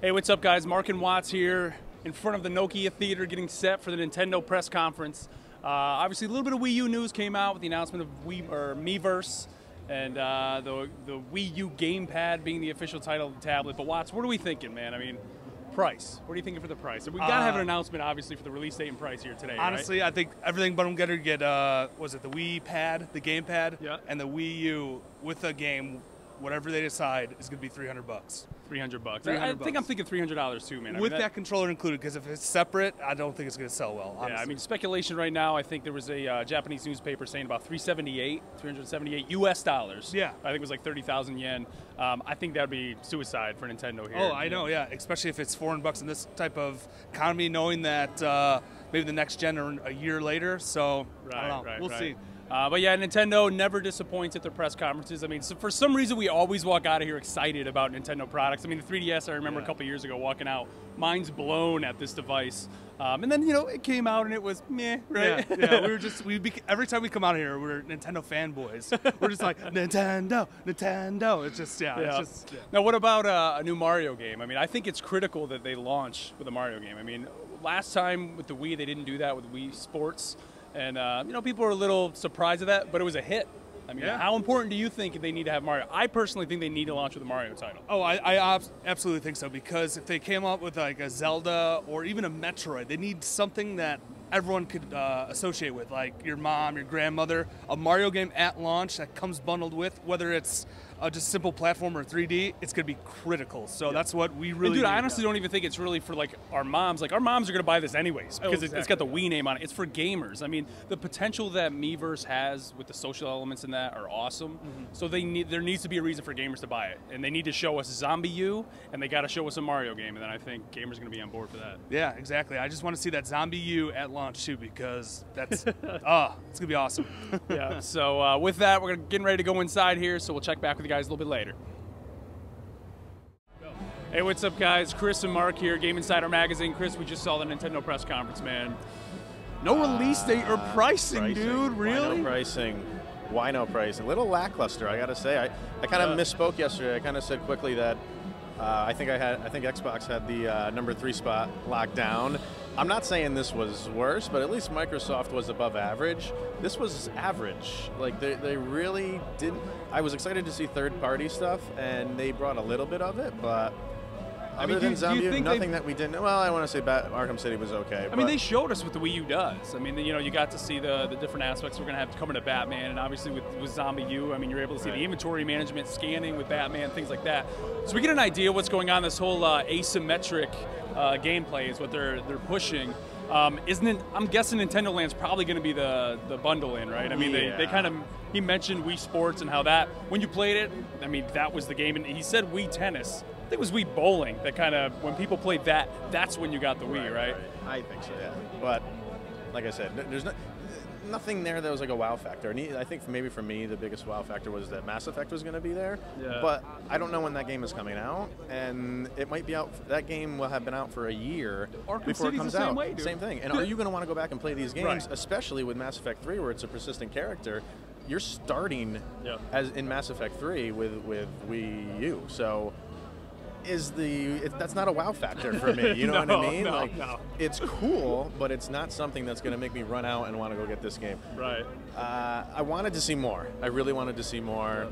Hey, what's up, guys? Mark and Watts here in front of the Nokia Theater getting set for the Nintendo press conference. Obviously, a little bit of Wii U news came out with the announcement of Miiverse and the Wii U gamepad being the official title of the tablet. But Watts, what are we thinking, man? I mean, price. What are you thinking for the price? We've got to have an announcement, obviously, for the release date and price here today, honestly, right? I think everything but I'm going to get, was it the Wii pad, the gamepad, and the Wii U with the game, whatever they decide, is going to be $300. $300. I think I'm thinking $300 too, man. With that controller included, because if it's separate, I don't think it's going to sell well, honestly. Yeah, I mean, speculation right now, I think there was a Japanese newspaper saying about $378 US dollars. Yeah. I think it was like 30,000 yen. I think that would be suicide for Nintendo here. Oh, I know, yeah. Especially if it's $400 in this type of economy, knowing that maybe the next gen or a year later. So, I don't know. We'll see. But yeah, Nintendo never disappoints at their press conferences. I mean, so for some reason, we always walk out of here excited about Nintendo products. I mean, the 3DS, I remember a couple years ago walking out, mind's blown at this device. And then, you know, it came out and it was meh, right? Yeah, we were just, every time we come out here, we're Nintendo fanboys. We're just like, Nintendo, Nintendo. It's just, it's just. Now, what about a new Mario game? I mean, I think it's critical that they launch with a Mario game. I mean, last time with the Wii, they didn't do that with Wii Sports. And, you know, people were a little surprised at that, but it was a hit. I mean, how important do you think they need to have Mario? I personally think they need to launch with a Mario title. Oh, I absolutely think so, because if they came up with like a Zelda or even a Metroid, they need something that everyone could associate with, like your mom, your grandmother. A Mario game at launch that comes bundled with, whether it's just simple platform or 3D, it's going to be critical. So that's what we really need. Dude, I honestly don't even think it's really for like our moms. Like our moms are going to buy this anyways because it's got the Wii name on it. It's for gamers. I mean, the potential that Miiverse has with the social elements in that are awesome. So there needs to be a reason for gamers to buy it. And they need to show us Zombie U, and they got to show us a Mario game. And then I think gamers are going to be on board for that. Yeah, exactly. I just want to see that Zombie U at launch too, because that's, it's going to be awesome. Yeah, so with that, we're getting ready to go inside here, so we'll check back with you guys a little bit later. Hey, what's up, guys? Chris and Mark here, Game Insider Magazine. Chris, we just saw the Nintendo press conference, man. No release date or pricing, dude. Really? Why no pricing? Why no pricing? A little lackluster, I gotta say. I kind of misspoke yesterday. I kind of said quickly that I think Xbox had the number 3 spot locked down. I'm not saying this was worse, but at least Microsoft was above average. This was average. Like, they really didn't. I was excited to see third-party stuff, and they brought a little bit of it, but other than Zombie, nothing that we didn't. Well, I want to say Arkham City was okay. I mean, they showed us what the Wii U does. I mean, you know, you got to see the different aspects we're going to have coming to Batman, and obviously with Zombie U, I mean, you're able to see the inventory management, scanning with Batman, things like that. So we get an idea of what's going on. This whole asymmetric gameplay is what they're pushing. Isn't it? I'm guessing Nintendo Land's probably going to be the bundle in, right? I mean, they kind of, he mentioned Wii Sports and how that, when you played it, I mean, that was the game. And he said Wii Tennis. I think it was Wii Bowling that kind of, when people played that, that's when you got the Wii, right? I think so, yeah. But like I said, there's nothing there that was like a wow factor. And I think maybe for me, the biggest wow factor was that Mass Effect was going to be there. Yeah. But I don't know when that game is coming out, and it might be out. That game will have been out for a year before it comes out. Same thing. And are you going to want to go back and play these games, especially with Mass Effect 3, where it's a persistent character? You're starting as in Mass Effect 3 with Wii U, so. That's not a wow factor for me. You know what I mean? It's cool, but it's not something that's going to make me run out and want to go get this game. Right. I wanted to see more. I really wanted to see more.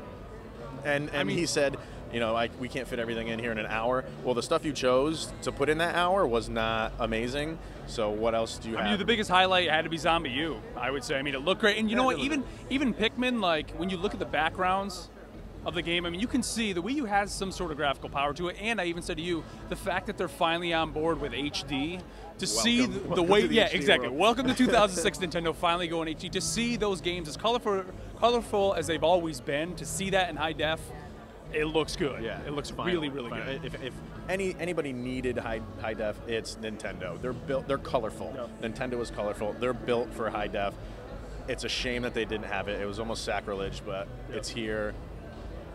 And I mean, he said, you know, we can't fit everything in here in an hour. Well, the stuff you chose to put in that hour was not amazing. So what else do you have? I mean, the biggest highlight had to be Zombie U, I would say. I mean, it looked great. And you know what? Even Pikmin, like, when you look at the backgrounds of the game, I mean, you can see the Wii U has some sort of graphical power to it, and I even said to you, the fact that they're finally on board with HD, to see the way, exactly. Welcome to 2006 Nintendo finally going HD, to see those games as colorful as they've always been, to see that in high def, it looks good. Yeah, it looks really good. If anybody needed high def, it's Nintendo. They're colorful. Yep. Nintendo is colorful. They're built for high def. It's a shame that they didn't have it. It was almost sacrilege, but it's here.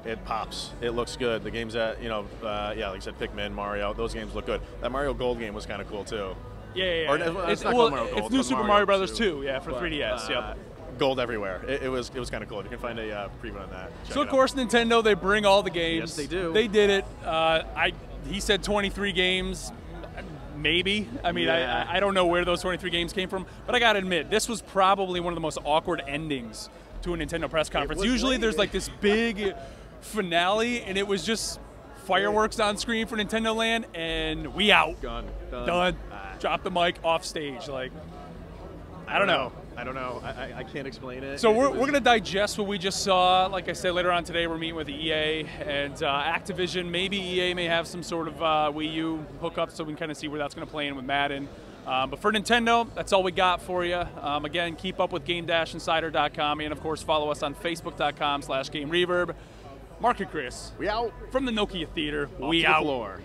It pops. It looks good. The games that, you know, like I said, Pikmin, Mario, those games look good. That Mario Gold game was kind of cool, too. Yeah. Or, it's not called Mario Gold. It's New Super Mario Brothers 2, for 3DS, Gold everywhere. It was kind of cool. You can find a preview on that. So, of course, Nintendo, they bring all the games. Yes, they do. They did it. he said 23 games. Maybe. I mean, Yeah. I don't know where those 23 games came from, but I gotta admit, this was probably one of the most awkward endings to a Nintendo press conference. Usually there's like this big finale, and it was just fireworks on screen for Nintendo Land, and we out. Done. Drop the mic, off stage. Like, I don't know. I don't know. I can't explain it. So we're going to digest what we just saw. Like I said, later on today, we're meeting with EA and Activision. Maybe EA may have some sort of Wii U hookup, so we can kind of see where that's going to play in with Madden. But for Nintendo, that's all we got for you. Again, keep up with game-insider.com, and of course, follow us on facebook.com/GameReverb. Mark and Chris, we out from the Nokia Theater. Off We to the out. floor.